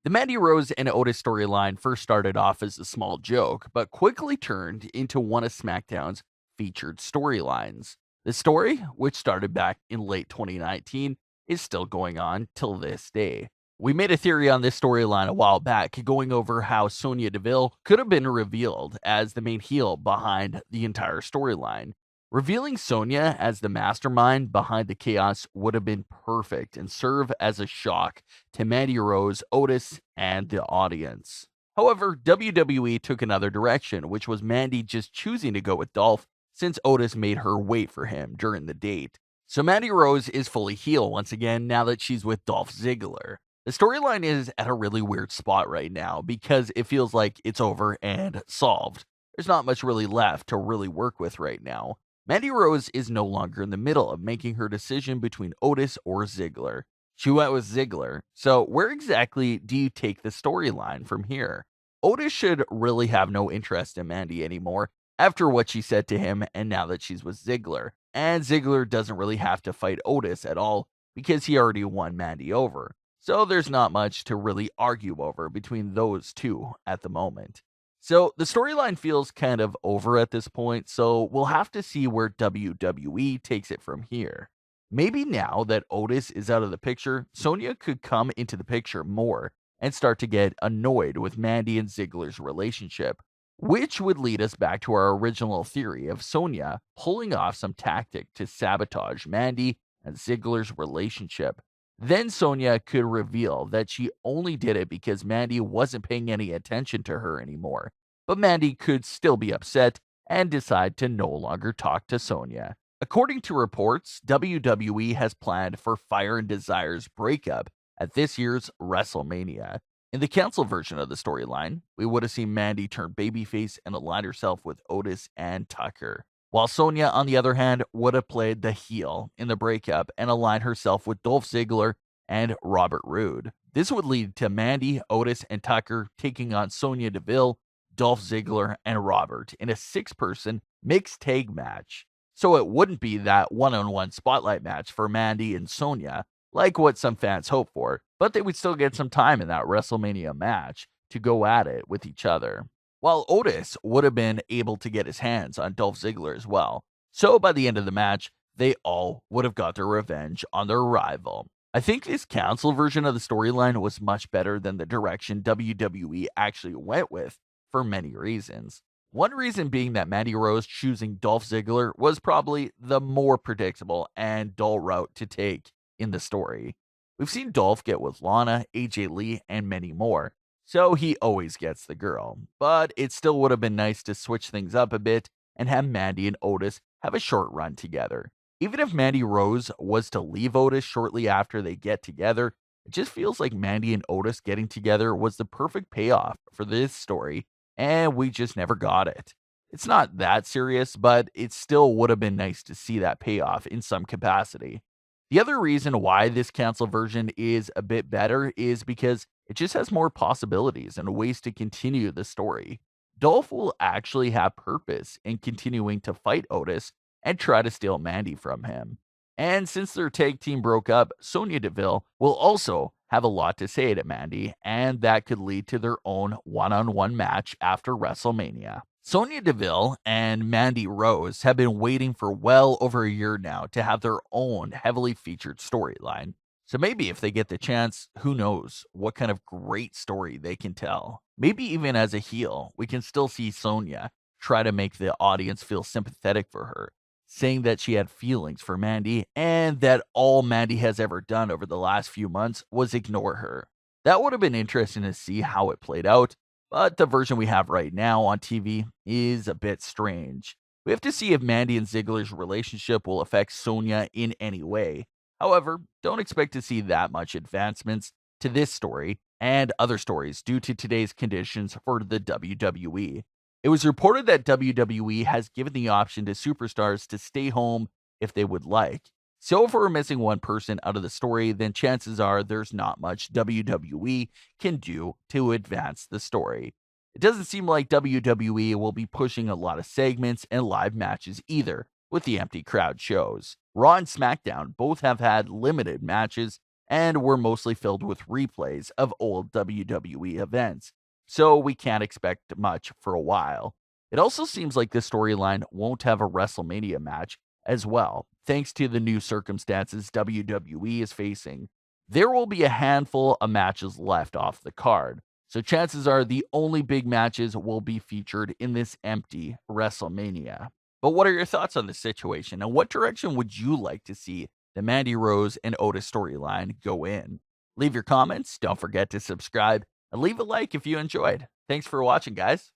The Mandy Rose and Otis storyline first started off as a small joke, but quickly turned into one of SmackDown's featured storylines. The story, which started back in late 2019, is still going on till this day. We made a theory on this storyline a while back, going over how Sonya Deville could have been revealed as the main heel behind the entire storyline. Revealing Sonya as the mastermind behind the chaos would have been perfect and serve as a shock to Mandy Rose, Otis, and the audience. However, WWE took another direction, which was Mandy just choosing to go with Dolph since Otis made her wait for him during the date. So Mandy Rose is fully heel once again now that she's with Dolph Ziggler. The storyline is at a really weird spot right now because it feels like it's over and solved. There's not much really left to really work with right now. Mandy Rose is no longer in the middle of making her decision between Otis or Ziggler. She went with Ziggler. So where exactly do you take the storyline from here? Otis should really have no interest in Mandy anymore after what she said to him and now that she's with Ziggler. And Ziggler doesn't really have to fight Otis at all because he already won Mandy over. So there's not much to really argue over between those two at the moment. So the storyline feels kind of over at this point, so we'll have to see where WWE takes it from here. Maybe now that Otis is out of the picture, Sonya could come into the picture more and start to get annoyed with Mandy and Ziggler's relationship, which would lead us back to our original theory of Sonya pulling off some tactic to sabotage Mandy and Ziggler's relationship. Then Sonya could reveal that she only did it because Mandy wasn't paying any attention to her anymore. But Mandy could still be upset and decide to no longer talk to Sonya. According to reports, WWE has planned for Fire and Desire's breakup at this year's WrestleMania. In the canceled version of the storyline, we would have seen Mandy turn babyface and align herself with Otis and Tucker, while Sonya, on the other hand, would have played the heel in the breakup and aligned herself with Dolph Ziggler and Robert Roode. This would lead to Mandy, Otis, and Tucker taking on Sonya Deville, Dolph Ziggler, and Robert in a 6-person mixed tag match. So it wouldn't be that one-on-one spotlight match for Mandy and Sonya, like what some fans hope for, but they would still get some time in that WrestleMania match to go at it with each other. While Otis would have been able to get his hands on Dolph Ziggler as well. So by the end of the match, they all would have got their revenge on their rival. I think this canceled version of the storyline was much better than the direction WWE actually went with for many reasons. One reason being that Mandy Rose choosing Dolph Ziggler was probably the more predictable and dull route to take in the story. We've seen Dolph get with Lana, AJ Lee, and many more. So he always gets the girl, but it still would have been nice to switch things up a bit and have Mandy and Otis have a short run together. Even if Mandy Rose was to leave Otis shortly after they get together, it just feels like Mandy and Otis getting together was the perfect payoff for this story, and we just never got it. It's not that serious, but it still would have been nice to see that payoff in some capacity. The other reason why this cancel version is a bit better is because it just has more possibilities and ways to continue the story. Dolph will actually have purpose in continuing to fight Otis and try to steal Mandy from him. And since their tag team broke up, Sonya Deville will also have a lot to say to Mandy, and that could lead to their own one-on-one match after WrestleMania. Sonya Deville and Mandy Rose have been waiting for well over a year now to have their own heavily featured storyline. So maybe if they get the chance, who knows what kind of great story they can tell. Maybe even as a heel, we can still see Sonya try to make the audience feel sympathetic for her, saying that she had feelings for Mandy and that all Mandy has ever done over the last few months was ignore her. That would have been interesting to see how it played out, but the version we have right now on TV is a bit strange. We have to see if Mandy and Ziggler's relationship will affect Sonya in any way. However, don't expect to see that much advancements to this story and other stories due to today's conditions for the WWE. It was reported that WWE has given the option to superstars to stay home if they would like. So if we're missing one person out of the story, then chances are there's not much WWE can do to advance the story. It doesn't seem like WWE will be pushing a lot of segments and live matches either with the empty crowd shows. Raw and SmackDown both have had limited matches and were mostly filled with replays of old WWE events, so we can't expect much for a while. It also seems like this storyline won't have a WrestleMania match as well, thanks to the new circumstances WWE is facing. There will be a handful of matches left off the card, so chances are the only big matches will be featured in this empty WrestleMania. But what are your thoughts on this situation, and what direction would you like to see the Mandy Rose and Otis storyline go in? Leave your comments, don't forget to subscribe, and leave a like if you enjoyed. Thanks for watching, guys.